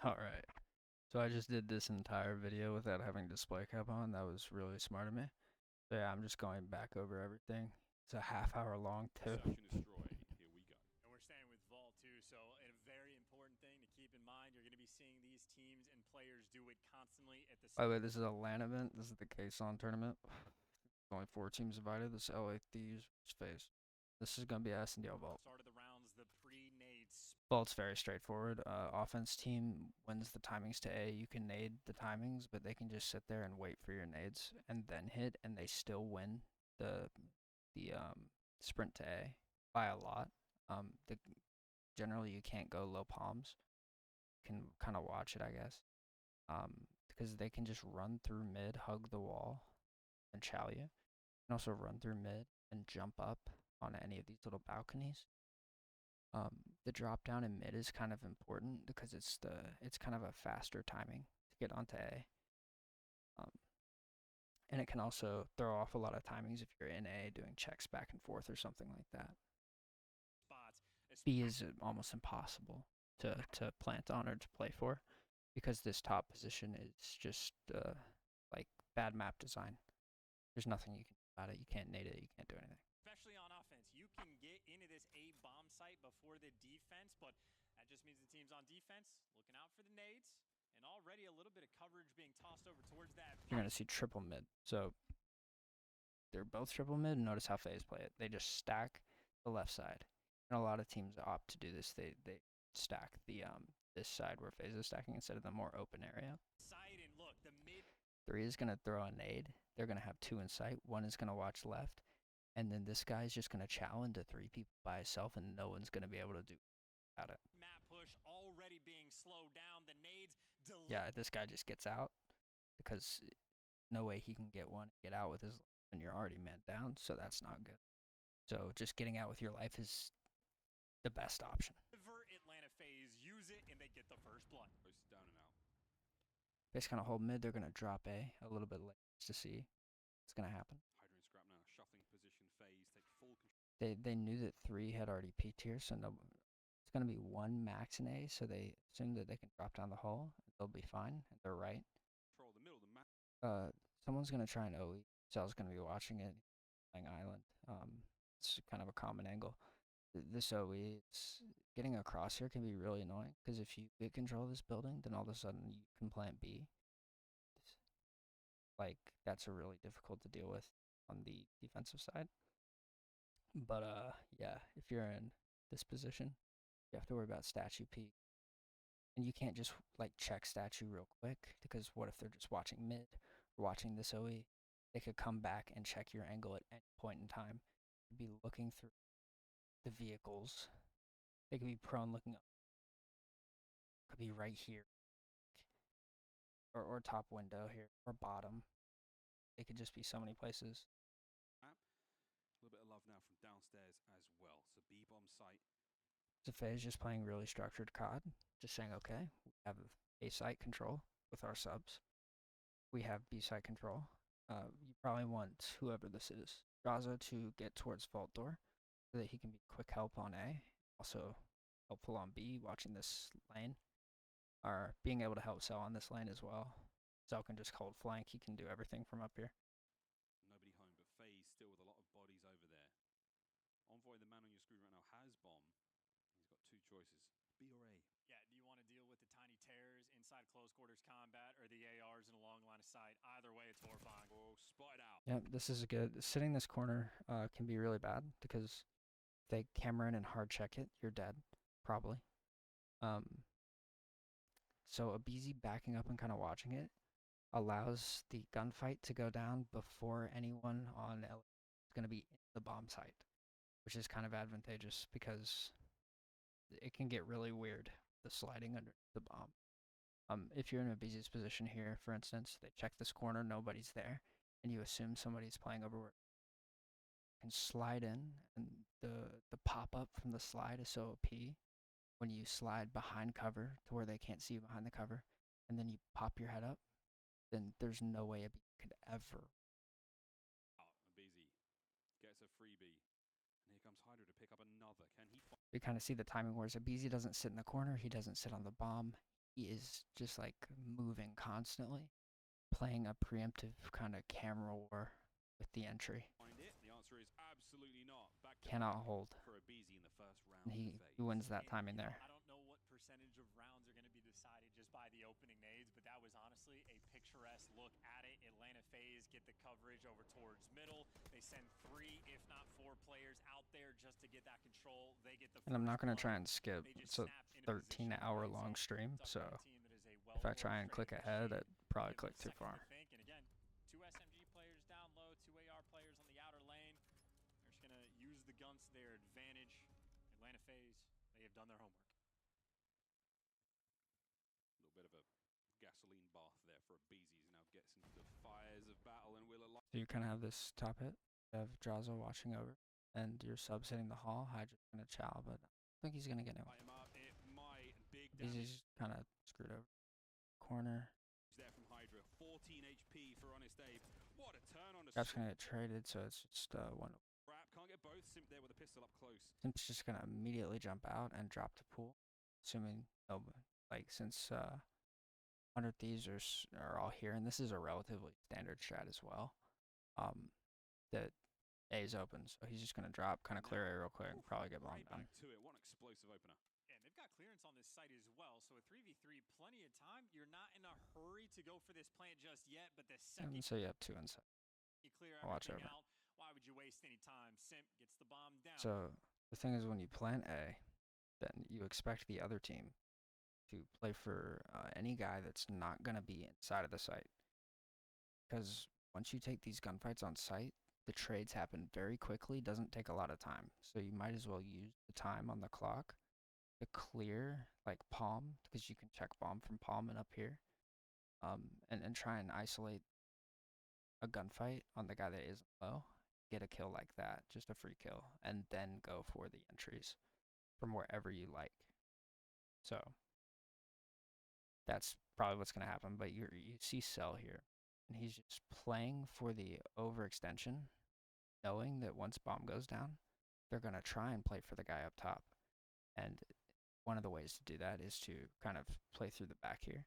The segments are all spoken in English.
Alright. So I just did this entire video without having display cap on. That was really smart of me. So yeah, I'm just going back over everything. It's a half-hour long too. Perception destroyed. Here we go. And we're staying with Vault too, so a very important thing to keep in mind, you're going to be seeing these teams and players do it constantly at the By same the way, this is a LAN event. This is the Kaysan tournament. Only 4 teams invited. This is LA Thieves Faze. This is gonna be SnD Vault. start of the rounds, the pre-nades. Vault's very straightforward. Offense team wins the timings to A. You can nade the timings, but they can just sit there and wait for your nades and then hit, and they still win the sprint to A by a lot. Generally you can't go low palms. You can kind of watch it, I guess, because they can just run through mid, hug the wall, and chow you. And also run through mid and jump up on any of these little balconies. The drop down in mid is kind of important because it's kind of a faster timing to get onto A. And it can also throw off a lot of timings if you're in A doing checks back and forth or something like that. B is almost impossible to plant on or to play for because this top position is just like bad map design. There's nothing you can do about it. You can't nade it. You can't do anything. Especially on offense, you can get into this A bomb site before the defense, but that just means the team's on defense, looking out for the nades, and already a little bit of coverage being tossed over towards that. You're gonna see triple mid. So they're both triple mid. Notice how Faze play it. They just stack the left side. And a lot of teams opt to do this. They stack the this side where Faze is stacking instead of the more open area. Side and look, the mid 3 is gonna throw a nade. They're gonna have 2 in sight. 1 is gonna watch left, and then this guy's just gonna chow into 3 people by himself, and no one's gonna be able to do about it. map push already being slowed down. The nades Yeah, this guy just gets out because no way he can get one, get out with his, and you're already man down, so that's not good. So just getting out with your life is the best option. Atlanta Faze use it and they get the first blood. Posted down and out. Faze kind of hold mid. They're gonna drop A a little bit late to see what's gonna happen. Hydra and Scrap now. Shuffling position. Faze take full control. They knew that 3 had already peaked here, so no, it's gonna be 1 max in A. So they assume that they can drop down the hole. They'll be fine. And they're right. Control the middle. The map. Someone's gonna try an OE. Sal's gonna be watching it, playing Island. It's kind of a common angle. This OE, it's getting across here can be really annoying because if you get control of this building, then all of a sudden you can plant B. Like that's a really difficult to deal with on the defensive side. But yeah, if you're in this position, you have to worry about statue peak. And you can't just like check statue real quick because what if they're just watching mid or watching this OE? They could come back and check your angle at any point in time. You'd be looking through the vehicles. They could be prone looking up. Could be right here. Or top window here. Or bottom. It could just be so many places. A little bit of love now from downstairs as well. So B bomb site. So Faze just playing really structured COD. Just saying, okay, we have A site control with our subs. We have B site control. You probably want whoever this is, Gaza, to get towards Vault Door so that he can be quick help on A. Also helpful on B, watching this lane. Or being able to help Cell on this lane as well. Cell can just hold flank. He can do everything from up here. Nobody home, but Faze still with a lot of bodies over there. Envoy, the man on your screen right now, has bomb. He's got 2 choices, B or A. Yeah, do you want to deal with the tiny tears inside close quarters combat or the ARs in a long line of sight? Either way, it's horrifying. Oh, spotted out. Yeah, this is good. Sitting this corner can be really bad because if they camera in and hard check it, you're dead, probably. So a BZ backing up and kind of watching it allows the gunfight to go down before anyone on L is going to be in the bomb site, which is kind of advantageous because it can get really weird, the sliding under the bomb. If you're in a BZ's position here, for instance, they check this corner, nobody's there, and you assume somebody's playing over where you can slide in, and the pop-up from the slide is so OP. When you slide behind cover to where they can't see you behind the cover, and then you pop your head up, then there's no way a BZ could ever. BZ gets a freebie. And here comes Hydra to pick up another. Can he find? You kind of see the timing, whereas a BZ doesn't sit in the corner, he doesn't sit on the bomb, he is just like moving constantly, playing a preemptive kind of camera war with the entry. Find it. The answer is absolutely not. Back to Cannot back hold. for a BZ in the first round. And he Phase. wins that And, timing you know, there. I don't know what percentage of rounds are going to be decided just by the opening nades, but that was honestly a picturesque look at it. Atlanta Faze get the coverage over towards middle. They send 3, if not 4 players out there just to get that control. They get the And I'm not going to blood. try and skip. They just It's a snap into position, 13-hour right? long stream, it's up so to a team that is a if I try and click well-orchestrated ahead, machine. it probably Give them clicked too a second far. to think. And again, 2 SMG players down low, 2 AR players on the outer lane. They're just going to use the guns to their advantage. Atlanta Faze, they have done their homework. A little bit of a gasoline bath there for a BZ who now gets into the fires of battle and will allow. So you kind of have this top hit of Drazo watching over, and your subs hitting the hall. Hydra's going to chow, but I think he's going to get him. Light him up. It might. Big damage He's kind of screwed over. Corner. there from Hydra. 14 HP for Honest Abe. What a turn on the Gap's going to get traded, so it's just one. Wrap. Can't get both. Simp there with a pistol up close. Simp's just going to immediately jump out and drop to pool, assuming since 100 Thieves are all here, and this is a relatively standard strat as well. That A's open, so he's just going to drop, kind of clear A real quick, and probably get bombed down. Right back to it. One explosive opener. And they've got clearance on this site as well, so a 3v3, plenty of time. You're not in a hurry to go for this plant just yet, but the second And so you have 2 inside. you clear I'll watch everything over. out, why would you waste any time? Simp gets the bomb down. So the thing is, when you plant A, then you expect the other team to play for any guy that's not going to be inside of the site. Because once you take these gunfights on site, the trades happen very quickly, doesn't take a lot of time. So you might as well use the time on the clock to clear like palm, because you can check bomb from palm and up here, and try and isolate a gunfight on the guy that isn't low, get a kill like that, just a free kill, and then go for the entries from wherever you like. So that's probably what's going to happen, but you see Cell here, and he's just playing for the overextension, knowing that once bomb goes down, they're going to try and play for the guy up top. And one of the ways to do that is to kind of play through the back here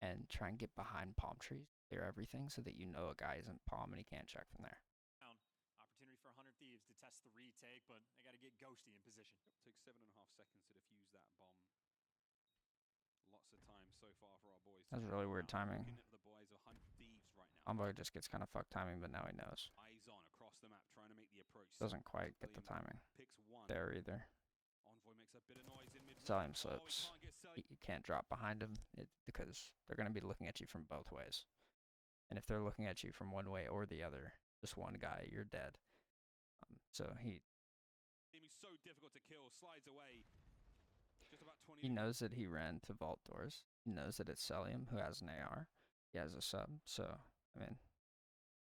and try and get behind palm trees, clear everything so that you know a guy isn't palm and he can't check from there. Opportunity for 100 Thieves to test the retake, but they got to get Ghosty in position. Takes 7.5 seconds to defuse that bomb. Lots of time so far for our boys. That's really weird timing. Looking at the boys of 100 Thieves right now. Envoy just gets kind of fucked timing, but now he knows. Eyes on across the map, trying to make the approach. Doesn't quite get the timing Picks one. there either. Envoy makes a bit of noise in mid. Salim slips. You can't drop behind him because they're going to be looking at you from both ways. And if they're looking at you from one way or the other, just one guy, you're dead. So He's so difficult to kill. Slides away. Just about 20. he knows that he ran to vault doors. He knows that it's Selim who has an AR. He has a sub. So, I mean,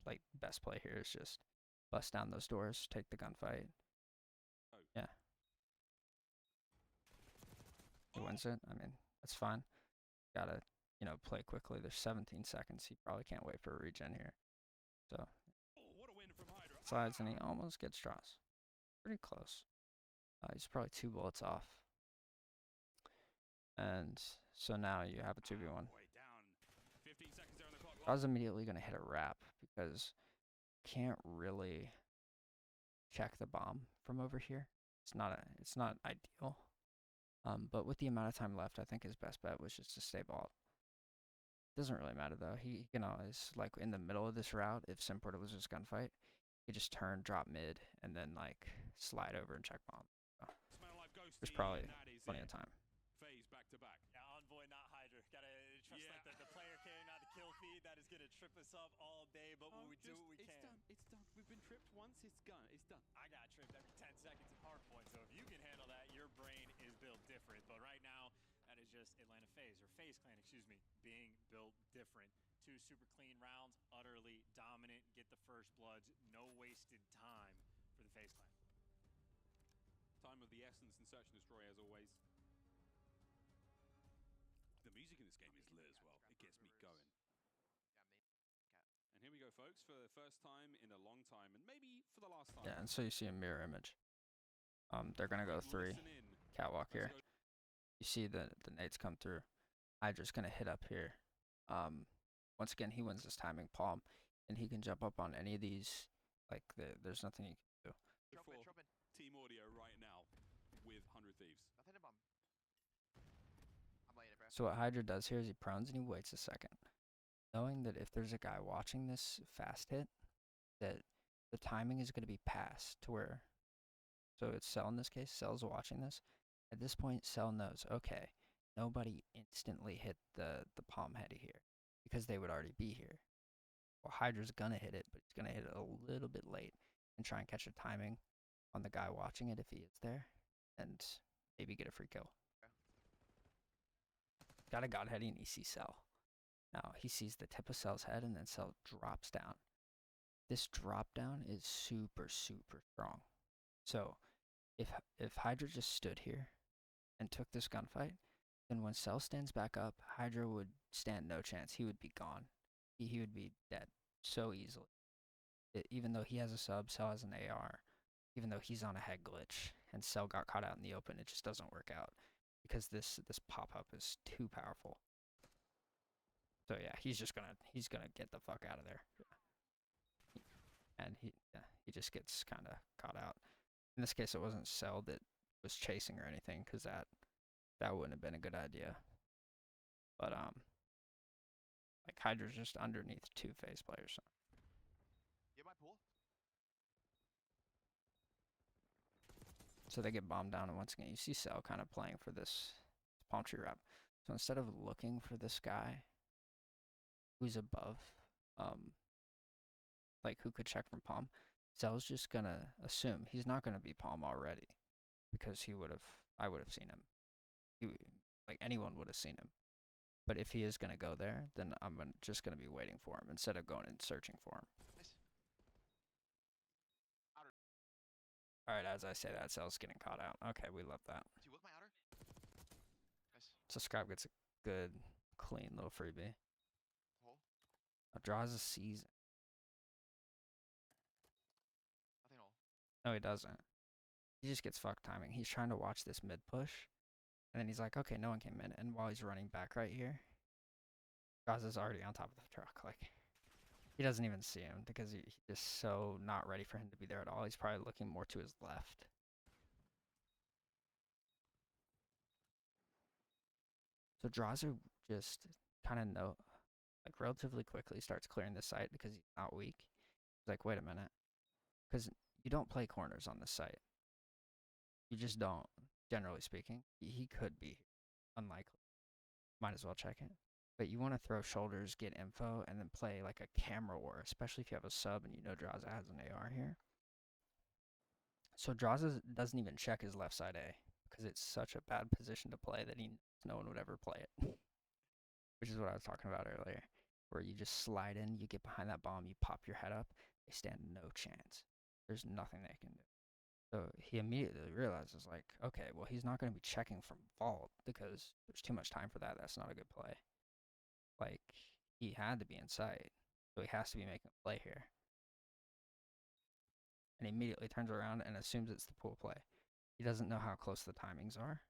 like, best play here is just bust down those doors, take the gunfight. Yeah. He wins it. I mean, that's fine. Gotta, play quickly. There's 17 seconds. He probably can't wait for a regen here. So, What a win from Hydra. slides and he almost gets draws. Pretty close. He's probably 2 bullets off. And so now you have a 2v1. Way down. 15 seconds there on the clock. I was immediately going to hit a wrap because can't really check the bomb from over here. It's not ideal. But with the amount of time left, I think his best bet was just to stay vault. Doesn't really matter though. He can always, like, in the middle of this route, if Simport was just gunfight, he just turn, drop mid, and then like slide over and check bomb. So there's probably plenty of time. Phase back to back. Yeah, Envoy, not Hydra. Gotta trust that the player carry, not the kill feed. That is gonna trip us up all day, but when we do what we can. It's done. We've been tripped once. It's done. I got tripped every 10 seconds at hardpoint, so if you can handle that, your brain is built different. But right now, that is just Atlanta Faze, or Faze Clan, excuse me, being built different. 2 super clean rounds, utterly dominant. Get the first bloods, no wasted time for the Faze Clan. Time of the essence and search and destroy as always. The music in this game is lit as well. It gets me going. And here we go, folks, for the first time in a long time, and maybe for the last time. Yeah, and so you see a mirror image. They're gonna go 3 catwalk here. You see the nades come through. Hydra's gonna hit up here. Once again, he wins this timing palm, and he can jump up on any of these. Like, there's nothing you can do. For Team Audio right now with 100 Thieves. Nothing to bomb. I'm laying it, bro. So what Hydra does here is he prones and he waits a second, knowing that if there's a guy watching this fast hit, that the timing is going to be passed to where, so it's Cell in this case, Cell's watching this. At this point, Cell knows, okay, nobody instantly hit the palm heady here because they would already be here. Well, Hydra's going to hit it, but he's going to hit it a little bit late and try and catch a timing on the guy watching it if he is there and maybe get a free kill. Got a god heady and he sees Cell. Now, he sees the tip of Cell's head and then Cell drops down. This drop down is super, super strong. So, if Hydra just stood here and took this gunfight, then when Cell stands back up, Hydra would stand no chance. He would be gone. He would be dead so easily. Even though he has a sub, Cell has an AR. Even though he's on a head glitch and Cell got caught out in the open, it just doesn't work out because this pop-up is too powerful. So yeah, he's gonna get the fuck out of there. And he just gets kind of caught out. In this case, it wasn't Cell that was chasing or anything, because that wouldn't have been a good idea. But like Hydra's just underneath two Faze players. So. Get my pool. So they get bombed down, and once again, you see Cell kind of playing for this palm tree wrap. So instead of looking for this guy who's above, like who could check from palm, Cell's just gonna assume he's not gonna be palm already, because I would have seen him. Like anyone would have seen him. But if he is gonna go there, then I'm just gonna be waiting for him instead of going and searching for him. Nice. Alright, as I say that, Cell's getting caught out. Okay, we love that. Do you look my outer? Nice. So Scrap gets a good, clean little freebie. Hole. Draws a season. Nothing hole. No, he doesn't. He just gets fucked timing. He's trying to watch this mid push, and then he's like, okay, no one came in. And while he's running back right here, Gaza's already on top of the truck. Like, he doesn't even see him because he's just so not ready for him to be there at all. He's probably looking more to his left. So Draza just kind of relatively quickly starts clearing the site because he's not weak. He's like, wait a minute. Because you don't play corners on this site. You just don't, generally speaking. He could be unlikely. Might as well check it. But you want to throw shoulders, get info, and then play like a camera war, especially if you have a sub and you know Draza has an AR here. So Draza doesn't even check his left side A because it's such a bad position to play that no one would ever play it. Which is what I was talking about earlier, where you just slide in, you get behind that bomb, you pop your head up, they stand no chance. There's nothing they can do. So he immediately realizes, like, okay, well, he's not going to be checking from vault because there's too much time for that. That's not a good play. Like, he had to be in sight, so he has to be making a play here. And he immediately turns around and assumes it's the pool play. He doesn't know how close the timings are,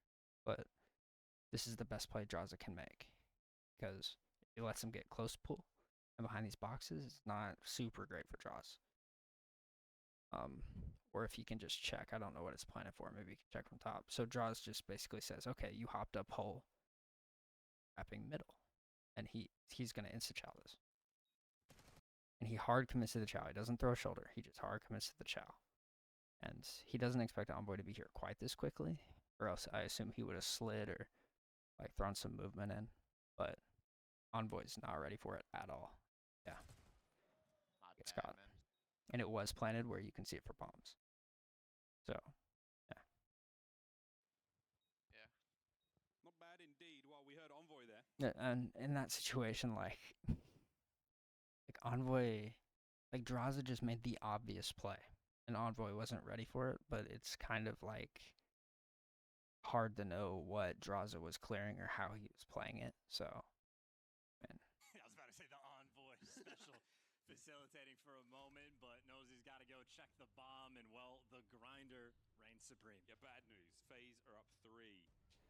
but this is the best play Draza can make, because if he lets him get close to pool and behind these boxes, it's not super great for draws. Or if he can just check, I don't know what it's planning for. Maybe he can check from top. So draws just basically says, okay, you hopped up hole, wrapping middle, and he's gonna insta chow this. And he hard commits to the chow. He doesn't throw a shoulder. He just hard commits to the chow. And he doesn't expect Envoy to be here quite this quickly, or else I assume he would have slid or like thrown some movement in. But Envoy's not ready for it at all. Yeah. Gets caught. Man. And it was planted where you can see it for bombs. So, yeah. Yeah. Not bad indeed. Well, we heard Envoy there. Yeah, and in that situation, like Envoy, like Draza just made the obvious play, and Envoy wasn't ready for it. But it's kind of like hard to know what Draza was clearing or how he was playing it. So, man. I was about to say the Envoy special facilitating for a moment, but knows he's got to go check the bomb, and well, the grinder reigns supreme. Yeah, bad news. Faze are up 3,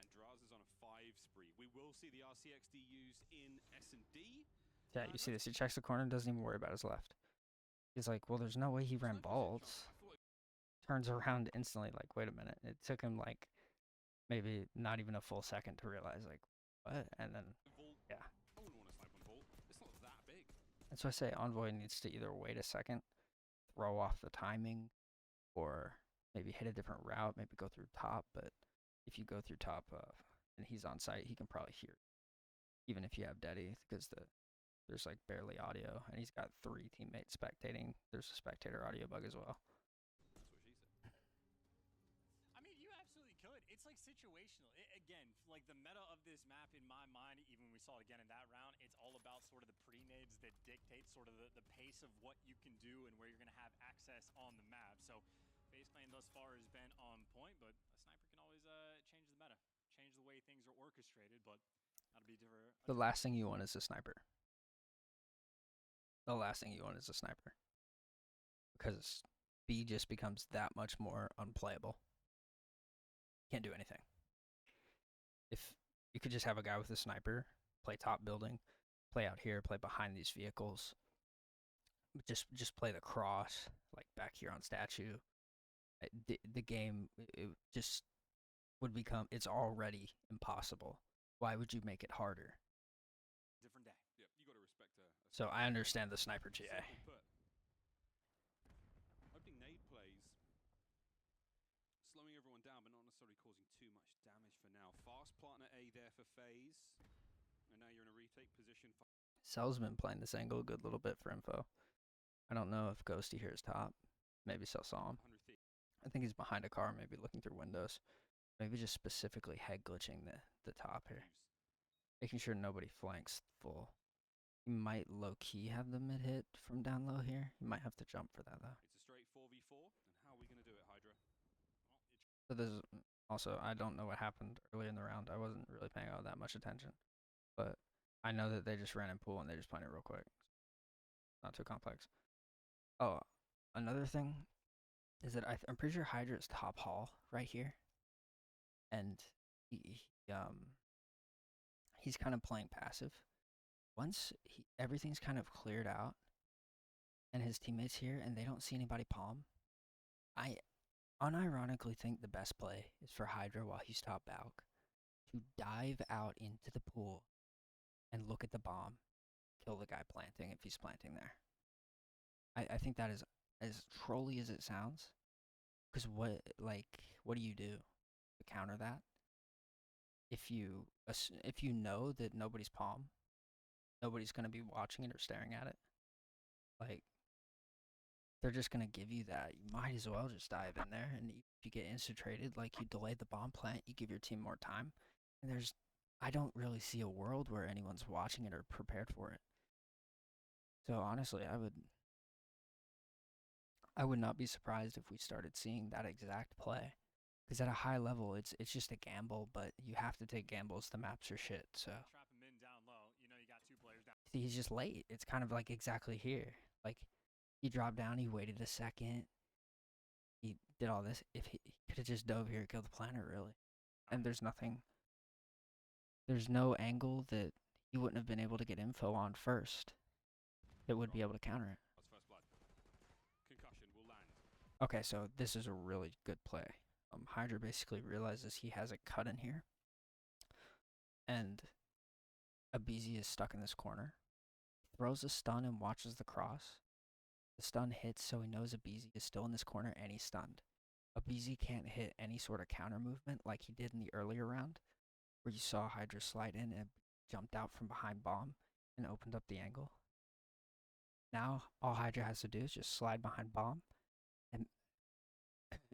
and Draza's on a 5 spree. We will see the RCXD used in SnD. Yeah, you see this. He checks the corner and doesn't even worry about his left. He's like, well, there's no way he ran bolts. Turns around instantly, like, wait a minute. It took him, like, maybe not even a full second to realize, like, what? And then, yeah. I wouldn't want to snipe on Vault. It's not that big. That's why I say Envoy needs to either wait a second, throw off the timing, or maybe hit a different route, maybe go through top. But if you go through top and he's on site, he can probably hear you, even if you have Deddy, because there's like barely audio, and he's got 3 teammates spectating. There's a spectator audio bug as well. That's what she said. I mean, you absolutely could. It's like situational. Again, like the meta of this map in my mind, even when we saw it again in that round, it's all about sort of the pre-nades that dictate sort of the pace of what you can do and where you're going to have access on the map. So Faze Clan thus far has been on point, but a sniper can always change the meta, change the way things are orchestrated, but that'll be different. The last thing you want is a sniper. The last thing you want is a sniper. Because B just becomes that much more unplayable. Can't do anything. If you could just have a guy with a sniper, play top building, play out here, play behind these vehicles, just play the cross, like back here on statue, the game it just would become, it's already impossible. Why would you make it harder? Different day. Yep, you got to respect a So I understand the sniper GA. Simple put. Opening nade plays, slowing everyone down, but not necessarily causing too much damage for now. Fast plant at A there for Faze, and now you're in a retake position. Cell's been playing this angle a good little bit for info. I don't know if Ghosty here is top. Maybe Cell saw him. I think he's behind a car, maybe looking through windows. Maybe just specifically head glitching the top here. Making sure nobody flanks full. He might low-key have the mid-hit from down low here. He might have to jump for that, though. It's a straight 4v4, and how are we going to do it, Hydra? So there's also, I don't know what happened early in the round. I wasn't really paying all that much attention. But I know that they just ran in pool and they just played it real quick. Not too complex. Oh, another thing is that I'm pretty sure Hydra is top hall right here. And he's kind of playing passive. Once everything's kind of cleared out and his teammates here and they don't see anybody palm, I unironically think the best play is for Hydra while he's top Balk to dive out into the pool and look at the bomb, kill the guy planting if he's planting there. I think that is as trolly as it sounds, because what do you do to counter that? If you know that nobody's palm, nobody's going to be watching it or staring at it, like, they're just going to give you that. You might as well just dive in there, and if you get insta-traded, like, you delay the bomb plant, you give your team more time, and I don't really see a world where anyone's watching it or prepared for it. So honestly, I would not be surprised if we started seeing that exact play. Because at a high level, it's just a gamble, but you have to take gambles. The maps are shit, so. Trap him in down low. You know you got 2 players down. He's just late. It's kind of like exactly here. Like, he dropped down, he waited a second. He did all this. If he could have just dove here, killed the planet, really. And there's no angle that he wouldn't have been able to get info on first that would be able to counter it. That's first blood. Concussion will land. Okay, so this is a really good play. Hydra basically realizes he has a cut in here, and Abizi is stuck in this corner. Throws a stun and watches the cross. The stun hits, so he knows Abizi is still in this corner, and he's stunned. Abizi can't hit any sort of counter movement like he did in the earlier round, where you saw Hydra slide in and jumped out from behind bomb and opened up the angle. Now, all Hydra has to do is just slide behind bomb,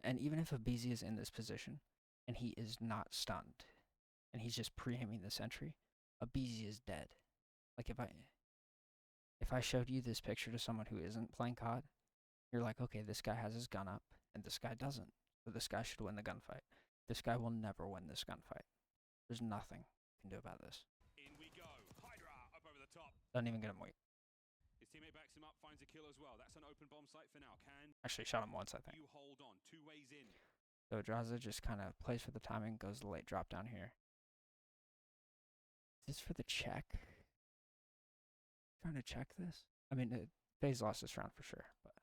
and even if Abizi is in this position, and he is not stunned, and he's just pre-aiming the sentry, Abizi is dead. Like, if I showed you this picture to someone who isn't playing COD, you're like, okay, this guy has his gun up, and this guy doesn't. So this guy should win the gunfight. This guy will never win this gunfight. There's nothing you can do about this. In we go. Hydra up over the top. Doesn't even get him weak. His teammate backs him up, finds a kill as well. That's an open bomb site for now. Can Actually, shot him once, I think. you hold on? 2 ways in. So Draza just kind of plays for the timing, goes the late drop down here. this for the check? Trying to check this. I mean, Faze lost this round for sure, but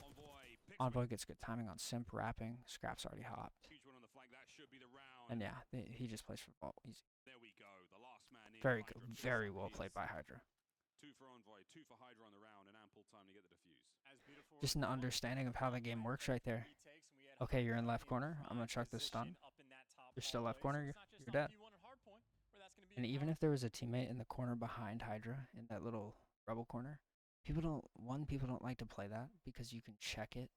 Envoy picks Envoy gets good timing on simp wrapping. Scrap's already hopped, huge one on the flank. That should be the round. and yeah, he just plays for vault. Easy. There we go. The last man in. Very Hydra good, picks very up well his played by Hydra. 2 for Envoy, 2 for Hydra on the round, and ample time to get the defuse. As beautiful Just an as well. understanding of how the game works right there. Retakes, and we had Okay, you're in Hydra left corner. I'm gonna prime chuck this stun. position up in that top You're still left hallway, so corner. it's not just You're on dead. P1 and hardpoint where that's gonna be And a even problem. if there was a teammate in the corner behind Hydra in that little rebel corner, people don't like to play that because you can check it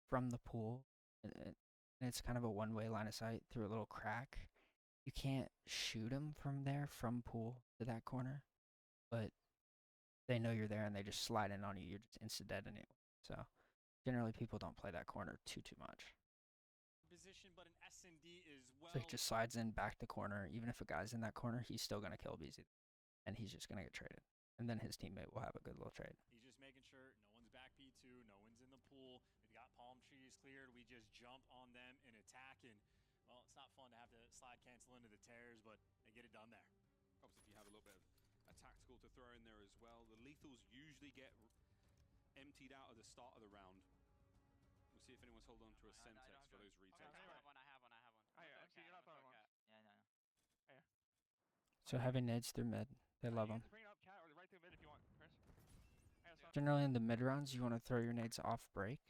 from the pool, and it's kind of a one-way line of sight through a little crack. You can't shoot them from there from pool to that corner, but they know you're there and they just slide in on you. You're just insta dead anyway. So generally people don't play that corner too much. Position, but an SnD is well. So he just slides in back the corner. Even if a guy's in that corner, he's still gonna kill BZ, and he's just gonna get traded. And then his teammate will have a good little trade. He's just making sure no one's back P2, no one's in the pool. We've got palm trees cleared. We just jump on them and attack. And, well, it's not fun to have to slide cancel into the tears, but they get it done there. Helps if you have a little bit of a tactical to throw in there as well. The lethals usually get emptied out at the start of the round. We'll see if anyone's hold on to a Semtex for those retakes. I have one. So you're not throwing one. Yeah, no. So heavy nades through mid. They love them. Just bring it up, cat, or right through mid if you want, Chris. I got Generally in the mid rounds, you want to throw your nades off break,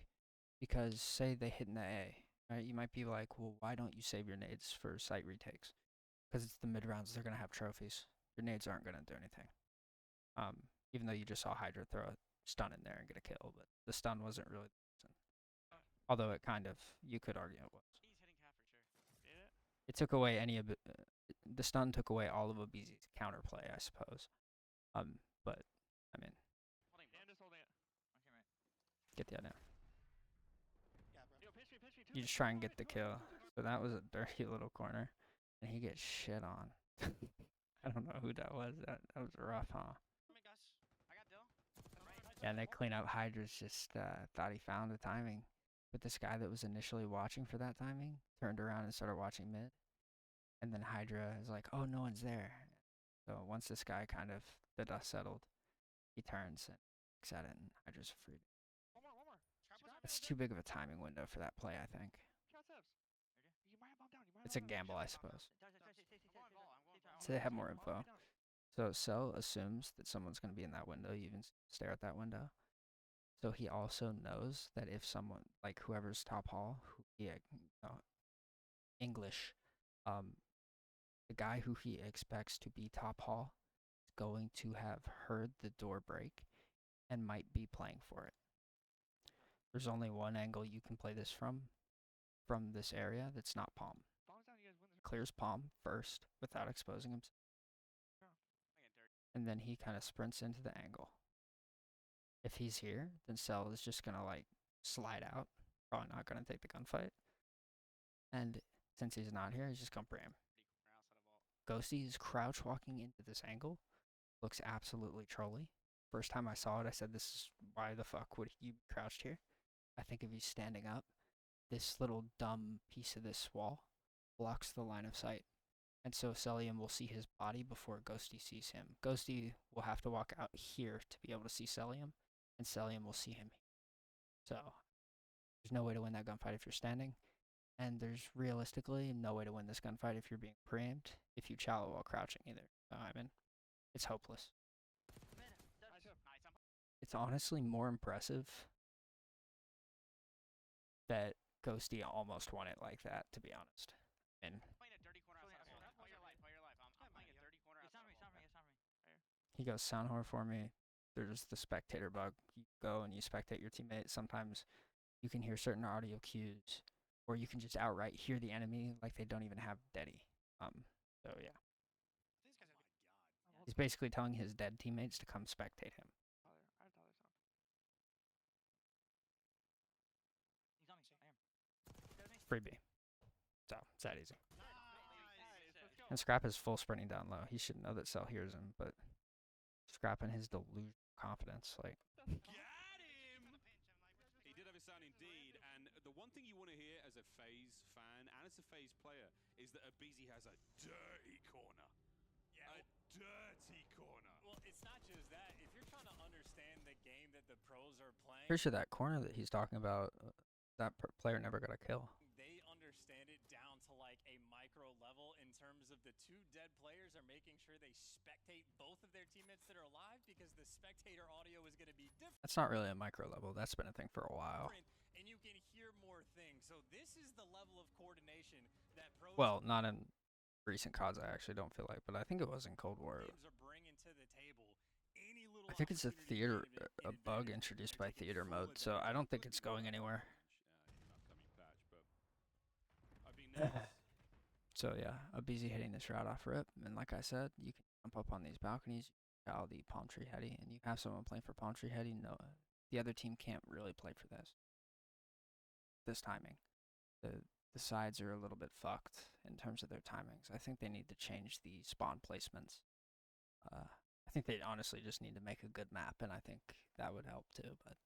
because say they hit in the A, right? You might be like, well, why don't you save your nades for site retakes? Because it's the mid rounds, they're gonna have trophies. Your nades aren't gonna do anything. Even though you just saw Hydra throw a stun in there and get a kill, but the stun wasn't really the reason. Although it kind of, you could argue it was. He's hitting cat for sure. Get it? It took away any of it. The stun took away all of Abizi's counterplay, I suppose. But I mean, Holding And just holding it. Okay, right. get the idea. Yeah, bro. Yo, pinch me. You just try and get the kill. So that was a dirty little corner, and he gets shit on. I don't know who that was. That was rough, huh? Oh my gosh. I got Dill. Right. Yeah, and they clean up. Hydra's just thought he found the timing, but this guy that was initially watching for that timing turned around and started watching mid, and then Hydra is like, "Oh, no one's there." So once this guy kind of the dust settled, he turns and looks at it, and Hydra's freed. One more. Trap was It's too big of a timing window for that play, I think. Cat steps. Okay. You might have bomb down. It's a gamble, I suppose. I'm going ball. So they have more info. So Cell assumes that someone's going to be in that window. You even stare at that window. So he also knows that if someone, like whoever's top hall, English, the guy who he expects to be top hall is going to have heard the door break and might be playing for it. There's only one angle you can play this from this area that's not palm. Bombs down, you guys win this. Clears palm first without exposing himself, and then he kind of sprints into the angle. If he's here, then Cell is just gonna like slide out, probably not gonna take the gunfight. And since he's not here, he's just gonna pre-aim. Ghosty is crouch walking into this angle, looks absolutely trolly. First time I saw it, I said, "This is why the fuck would you be crouched here?" I think if he's standing up, this little dumb piece of this wall blocks the line of sight. And so Celium will see his body before Ghosty sees him. Ghosty will have to walk out here to be able to see Celium, and Celium will see him. So there's no way to win that gunfight if you're standing, and there's realistically no way to win this gunfight if you're being preempted, if you chalo while crouching either. I mean, it's hopeless. It's honestly more impressive that Ghosty almost won it like that, to be honest. And Playing a dirty corner. Play your life. I'm playing a dirty corner. It's not me. he goes, "Sound whore for me." There's the spectator bug. You go and you spectate your teammate. Sometimes you can hear certain audio cues, or you can just outright hear the enemy like they don't even have deady. So yeah, he's basically telling his dead teammates to come spectate him. I have Tyler sound. He's on me. Free B. So it's that easy. Nice, let's go. And Scrap is full sprinting down low. He should know that Cell hears him, but Scrap in his delusional confidence, like, Got him! He did have a sound indeed, and the one thing you want to hear as a FaZe fan and as a FaZe player is that Abizi has a dirty corner. Yeah. A dirty corner. Well, it's not just that. If you're trying to understand the game that the pros are playing, Pretty sure that corner that he's talking about, that player never got a kill. they understand it down to like a micro level in terms of the two dead players are making sure they spectate both of their teammates that are alive because the spectator audio is going to be different. That's not really a micro level. That's been a thing for a while. And you can hear more things. So this is the level of coordination that pros Well, not in recent CODs, I actually don't feel like, but I think it was in Cold War. teams are bringing to the table. Any little I think it's a opportunity to theater, gain a an bug advantage, introduced they're by taking theater full mode, so I advantage. don't think it's going anywhere. In an upcoming patch, but I've been nervous. So yeah, a busy hitting this route off rip, and like I said, you can jump up on these balconies, call the palm tree heady, and you have someone playing for palm tree heady. No, the other team can't really play for this timing. The sides are a little bit fucked in terms of their timings. I think they need to change the spawn placements. I think they honestly just need to make a good map, and I think that would help too. But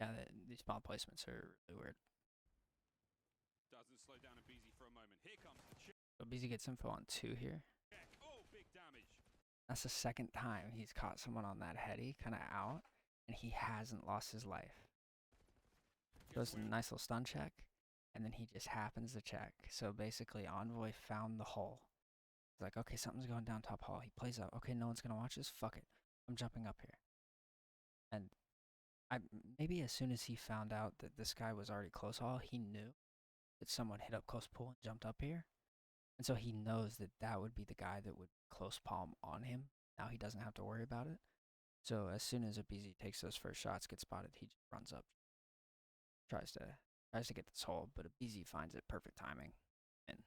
yeah, the spawn placements are really weird. Doesn't slow down a BZ for a moment. Here comes the check. So BZ gets info on 2 here. Oh, big damage. That's the second time he's caught someone on that heady, kind of out, and he hasn't lost his life. Does a nice little stun check, and then he just happens to check. So basically, Envoy found the hole. He's like, okay, something's going down top hall. He plays up. Okay, no one's going to watch this. Fuck it. I'm jumping up here. And maybe as soon as he found out that this guy was already close hall, he knew that someone hit up close pool and jumped up here. And so he knows that that would be the guy that would close palm on him. Now he doesn't have to worry about it. So as soon as a BZ takes those first shots, gets spotted, he just runs up, tries to get this hole, but a BZ finds it, perfect timing. And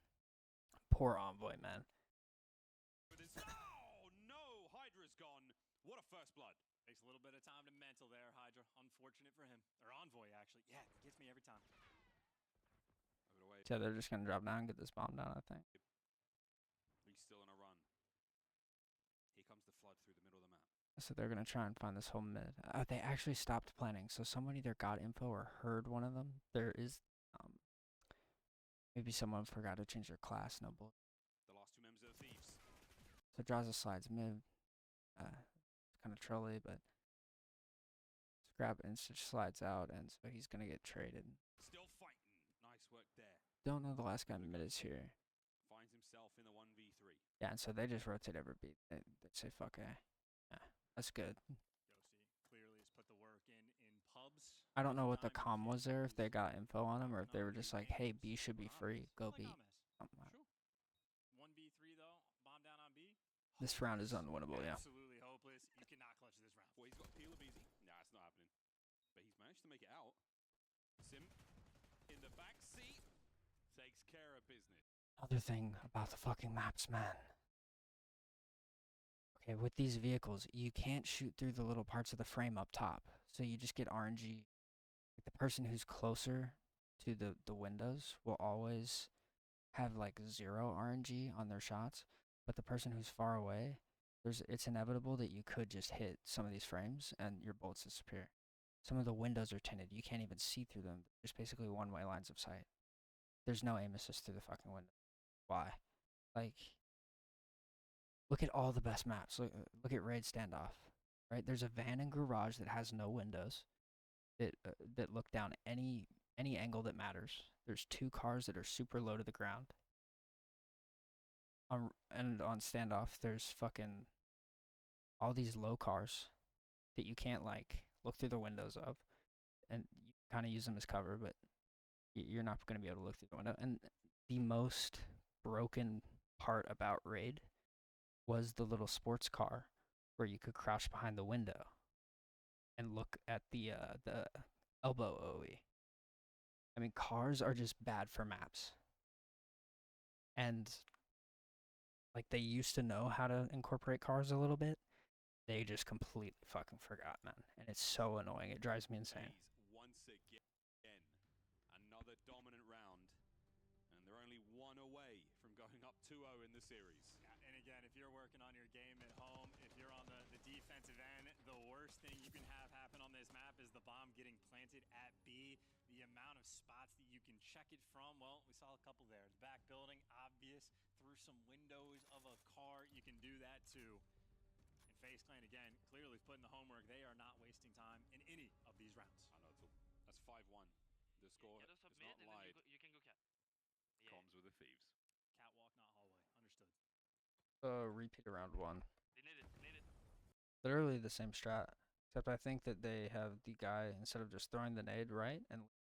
poor Envoy, man. Oh no, Hydra's gone. What a first blood. Takes a little bit of time to mental there, Hydra. Unfortunate for him. Or Envoy, actually. Yeah, it gets me every time. So they're just going to drop down and get this bomb down, I think. He's still on a run. Here comes the flood through the middle of the map. So they're going to try and find this whole mid. They actually stopped planning, so someone either got info or heard one of them. There is, maybe someone forgot to change their class, no bull. The last two members of the Thieves. So Draza slides mid. It's kind of trolly, but Scrap instant slides out, and so he's going to get traded. Still fighting. Nice work there. Don't know the last guy mid is here. Finds himself in the 1v3. Yeah, and so they just rotate every beat. They say, fuck it. Yeah, that's good. Josie clearly has put the work in pubs. I don't know what the comm was there, if they got info on him, or if they were just like, hey, B should be free, go B. Something like that. Sure. 1v3 though, bomb down on B. This round is unwinnable, yeah. Absolutely hopeless. You cannot clutch this round. Well, he's got peel of easy. Nah, it's not happening. But he's managed to make it out. Sim in the back seat takes care of business. Other thing about the fucking maps, man. Okay, with these vehicles, you can't shoot through the little parts of the frame up top. So you just get RNG. Like the person who's closer to the windows will always have like 0 RNG on their shots. But the person who's far away, it's inevitable that you could just hit some of these frames and your bullets disappear. Some of the windows are tinted. You can't even see through them. There's basically one-way lines of sight. There's no aim assist through the fucking window. Why? Like, look at all the best maps. Look at Raid Standoff, right? There's a van and garage that has no windows that look down any angle that matters. There's 2 cars that are super low to the ground. And on Standoff, there's fucking all these low cars that you can't like look through the windows of, and you kind of use them as cover, but you're not going to be able to look through the window. And the most broken part about Raid was the little sports car where you could crouch behind the window and look at the elbow OE. I mean, cars are just bad for maps. And like they used to know how to incorporate cars a little bit. They just completely fucking forgot, man. And it's so annoying. It drives me insane. Once again, another dominant round, and they're only 1 away from going up 2-0 in the series. Yeah, and again, if you're working on your game at home, if you're on the defensive end, the worst thing you can have happen on this map is the bomb getting planted at B. The the amount of spots that you can check it from, well, we saw a couple there. The back building, obvious. Through some windows of a car, you can do that too. And Faze Clan, again, clearly putting the homework. They are not wasting time in any of these rounds. I know, that's 5-1. The score Get us up is mid, not and then lied. you can go cat. Yeah. Comms with the Thieves. Catwalk, not hallway. Understood. Repeat around 1. They need it. They need it. Literally the same strat, except I think that they have the guy, instead of just throwing the nade right, and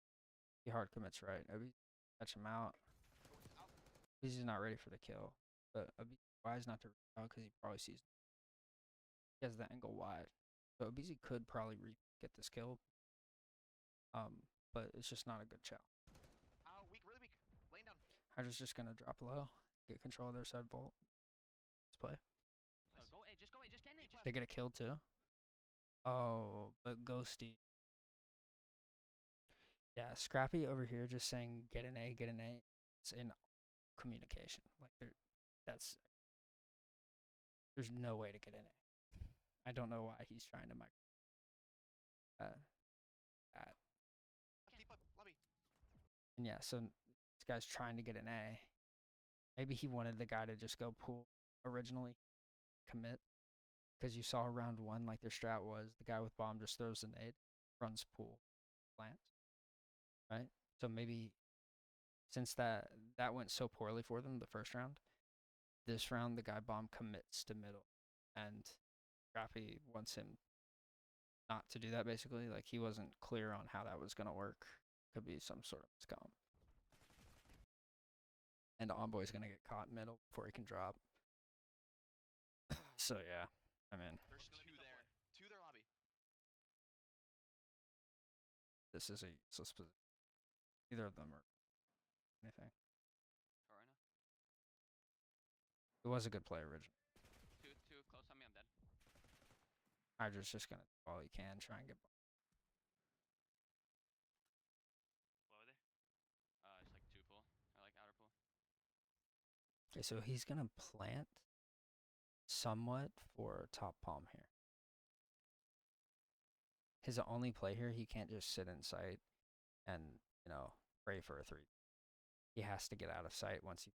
he hard commits right. Obi catch him out. He's not ready for the kill, but Obi wise not to reach because he probably sees. He has the angle wide, so Obi could probably get this kill. But it's just not a good chow. Weak, really weak. Laying down. Hydra's just gonna drop low, get control of their side vault. Let's play. Go A. Just go A. Just get A. They get a kill too. Oh, but Ghosty. Yeah, Scrappy over here just saying get an A, get an A. It's in communication. Like there's no way to get an A. I don't know why he's trying to that. Keep up, lobby. And yeah, so this guy's trying to get an A. Maybe he wanted the guy to just go pool originally, commit. Because you saw round 1, like their strat was, the guy with bomb just throws the nade, runs pool, plants. Right? So maybe since that went so poorly for them the first round, this round the guy bomb commits to middle. And Scrappy wants him not to do that basically. Like he wasn't clear on how that was gonna work. Could be some sort of scum. And Envoy's gonna get caught in middle before he can drop. So yeah, I mean, There's two there. Two there, lobby. this is a useless position. Either of them are anything. Corona. It was a good play originally. Too close on me. I'm dead. Hydra's just gonna do all he can, try and get. What were they? It's like 2 pool or like outer pool. Okay, so he's gonna plant somewhat for top palm here. His only play here, he can't just sit in sight and, you know, pray for a 3. He has to get out of sight once he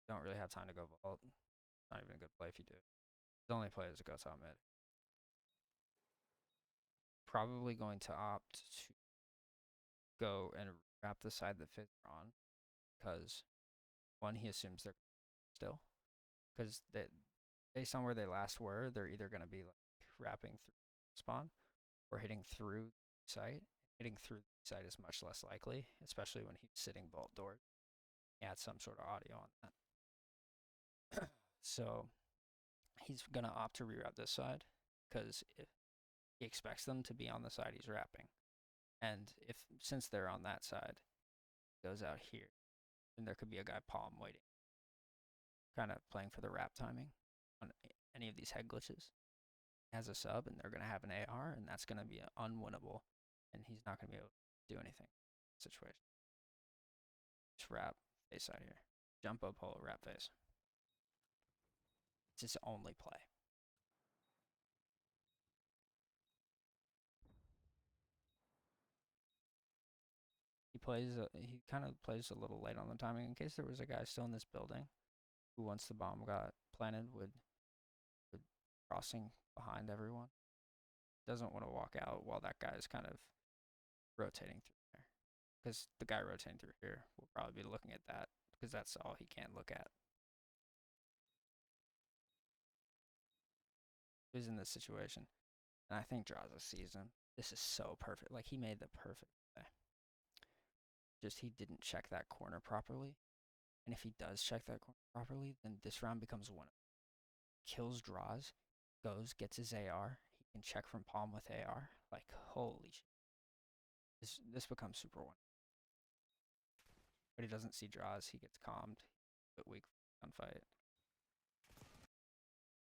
don't really have time to go vault. Not even a good play if you do. His only play is to go top mid. Probably going to opt to go and wrap the side that Faze are on, because 1, he assumes they're still, because based on where they last were, they're either going to be like wrapping through spawn or hitting through site. Hitting through site is much less likely, especially when he's sitting vault door. He had some sort of audio on that. So he's going to opt to rewrap this side because he expects them to be on the side he's wrapping. And since they're on that side, goes out here, then there could be a guy palm waiting, kind of playing for the wrap timing on any of these head glitches. He has a sub, and they're going to have an AR, and that's going to be unwinnable, and he's not going to be able to do anything in the situation. Just wrap face side here. Jump up, hole, wrap face. It's his only play. He kind of plays a little late on the timing in case there was a guy still in this building who, once the bomb got planted, would crossing behind everyone. Doesn't want to walk out while that guy is kind of rotating through there, because the guy rotating through here will probably be looking at that, because that's all he can look at. He's in this situation, and I think Draza sees him. This is so perfect. Like, he made the perfect play. Just he didn't check that corner properly. And if he does check that corner properly, then this round becomes one. Kills, draws, goes, gets his AR. He can check from palm with AR. Like, holy shit. This becomes super one. But he doesn't see draws. He gets calmed. But weak gunfight.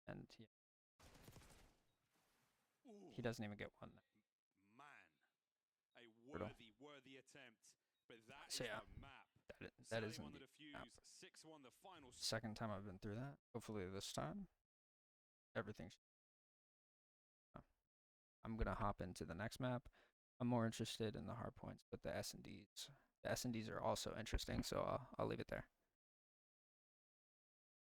And yeah. He doesn't even get one. Man, a worthy attempt. But that So is yeah, the map. that is on indeed the defuse. map. 6-1 the final. Second time I've been through that. Hopefully this time, everything's. I'm gonna hop into the next map. I'm more interested in the hard points, but the S&Ds are also interesting, so I'll leave it there.